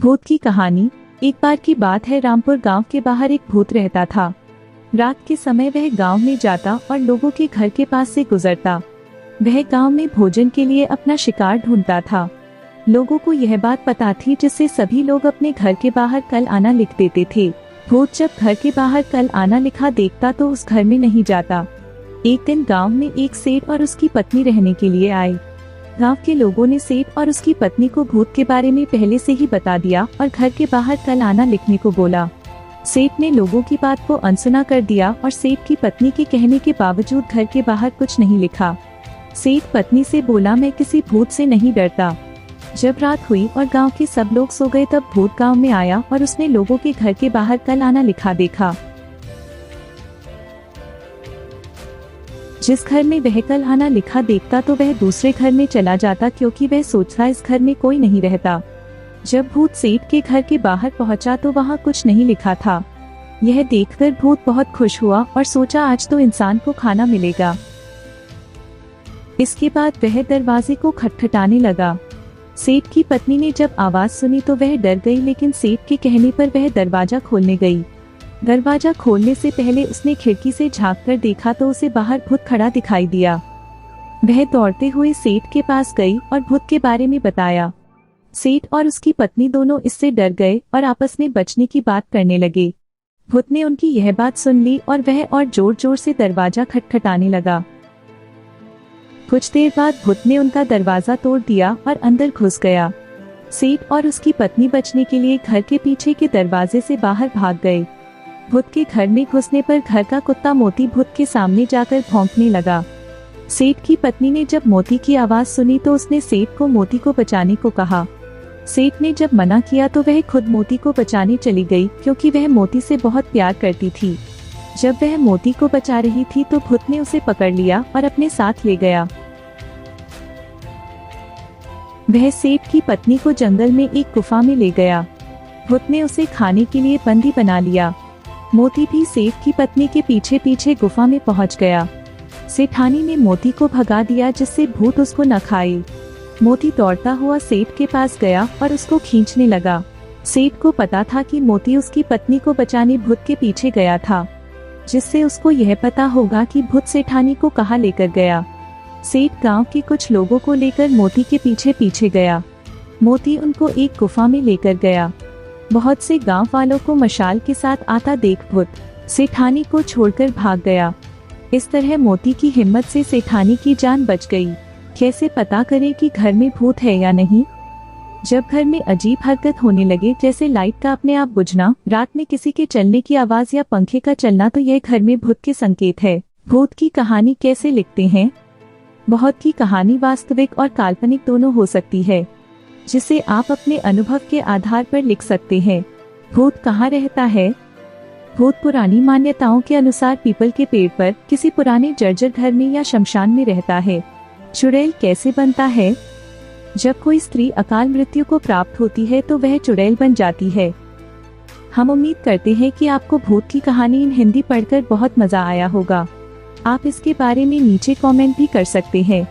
भूत की कहानी। एक बार की बात है, रामपुर गांव के बाहर एक भूत रहता था। रात के समय वह गांव में जाता और लोगों के घर के पास से गुजरता। वह गांव में भोजन के लिए अपना शिकार ढूंढता था। लोगों को यह बात पता थी, जिससे सभी लोग अपने घर के बाहर कल आना लिख देते थे। भूत जब घर के बाहर कल आना लिखा देखता तो उस घर में नहीं जाता। एक दिन गांव में एक सेठ और उसकी पत्नी रहने के लिए आए। गांव के लोगों ने सेठ और उसकी पत्नी को भूत के बारे में पहले से ही बता दिया और घर के बाहर कल आना लिखने को बोला। सेठ ने लोगों की बात को अनसुना कर दिया और सेठ की पत्नी के कहने के बावजूद घर के बाहर कुछ नहीं लिखा। सेठ पत्नी से बोला, मैं किसी भूत से नहीं डरता। जब रात हुई और गांव के सब लोग सो गए तब भूत गांव में आया और उसने लोगों के घर के बाहर कल आना लिखा देखा। जिस घर में वह कल आना लिखा देखता तो वह दूसरे घर में चला जाता, क्योंकि वह सोचता इस घर में कोई नहीं रहता। जब भूत सेठ के घर के बाहर पहुंचा तो वहां कुछ नहीं लिखा था। यह देखकर भूत बहुत खुश हुआ और सोचा, आज तो इंसान को खाना मिलेगा। इसके बाद वह दरवाजे को खटखटाने लगा। सेठ की पत्नी ने जब आवाज सुनी तो वह डर गई, लेकिन सेठ के कहने पर वह दरवाजा खोलने गई। दरवाजा खोलने से पहले उसने खिड़की से झांककर देखा तो उसे बाहर भूत खड़ा दिखाई दिया। वह दौड़ते हुए सेठ के पास गई और भूत के बारे में बताया। सेठ और उसकी पत्नी दोनों इससे डर गए और आपस में बचने की बात करने लगे। भूत ने उनकी यह बात सुन ली और वह और जोर जोर से दरवाजा खटखटाने लगा। कुछ देर बाद भूत ने उनका दरवाजा तोड़ दिया और अंदर घुस गया। सेठ और उसकी पत्नी बचने के लिए घर के पीछे के दरवाजे से बाहर भाग गए। भूत के घर में घुसने पर घर का कुत्ता मोती भूत के सामने जाकर भौंकने लगा। सेठ की पत्नी ने जब मोती की आवाज सुनी तो उसने सेठ को मोती को बचाने को कहा। सेठ ने जब मना किया तो वह खुद मोती को बचाने चली गई, क्योंकि वह मोती से बहुत प्यार करती थी। जब वह मोती को बचा रही थी तो भूत ने उसे पकड़ लिया और अपने साथ ले गया। वह सेठ की पत्नी को जंगल में एक गुफा में ले गया। भूत ने उसे खाने के लिए बंदी बना लिया। मोती भी सेठ की पत्नी के पीछे पीछे गुफा में पहुंच गया। सेठानी ने मोती को भगा दिया, जिससे भूत उसको न खाए। मोती दौड़ता हुआ सेठ के पास गया और उसको खींचने लगा। सेठ को पता था कि मोती उसकी पत्नी को बचाने भूत के पीछे गया था, जिससे उसको यह पता होगा कि भूत सेठानी को कहाँ लेकर गया। सेठ गांव के कुछ लोगों को लेकर मोती के पीछे पीछे गया। मोती उनको एक गुफा में लेकर गया। बहुत से गांव वालों को मशाल के साथ आता देख भूत सेठानी को छोड़कर भाग गया। इस तरह मोती की हिम्मत से सेठानी की जान बच गई। कैसे पता करें कि घर में भूत है या नहीं? जब घर में अजीब हरकत होने लगे, जैसे लाइट का अपने आप बुझना, रात में किसी के चलने की आवाज या पंखे का चलना, तो यह घर में भूत के संकेत है। भूत की कहानी कैसे लिखते हैं? बहुत की कहानी वास्तविक और काल्पनिक दोनों हो सकती है, जिसे आप अपने अनुभव के आधार पर लिख सकते हैं। भूत कहाँ रहता है? भूत पुरानी मान्यताओं के अनुसार पीपल के पेड़ पर, किसी पुराने जर्जर घर में या शमशान में रहता है। चुड़ैल कैसे बनता है? जब कोई स्त्री अकाल मृत्यु को प्राप्त होती है तो वह चुड़ैल बन जाती है। हम उम्मीद करते हैं कि आपको भूत की कहानी इन हिंदी पढ़कर बहुत मजा आया होगा। आप इसके बारे में नीचे कमेंट भी कर सकते हैं।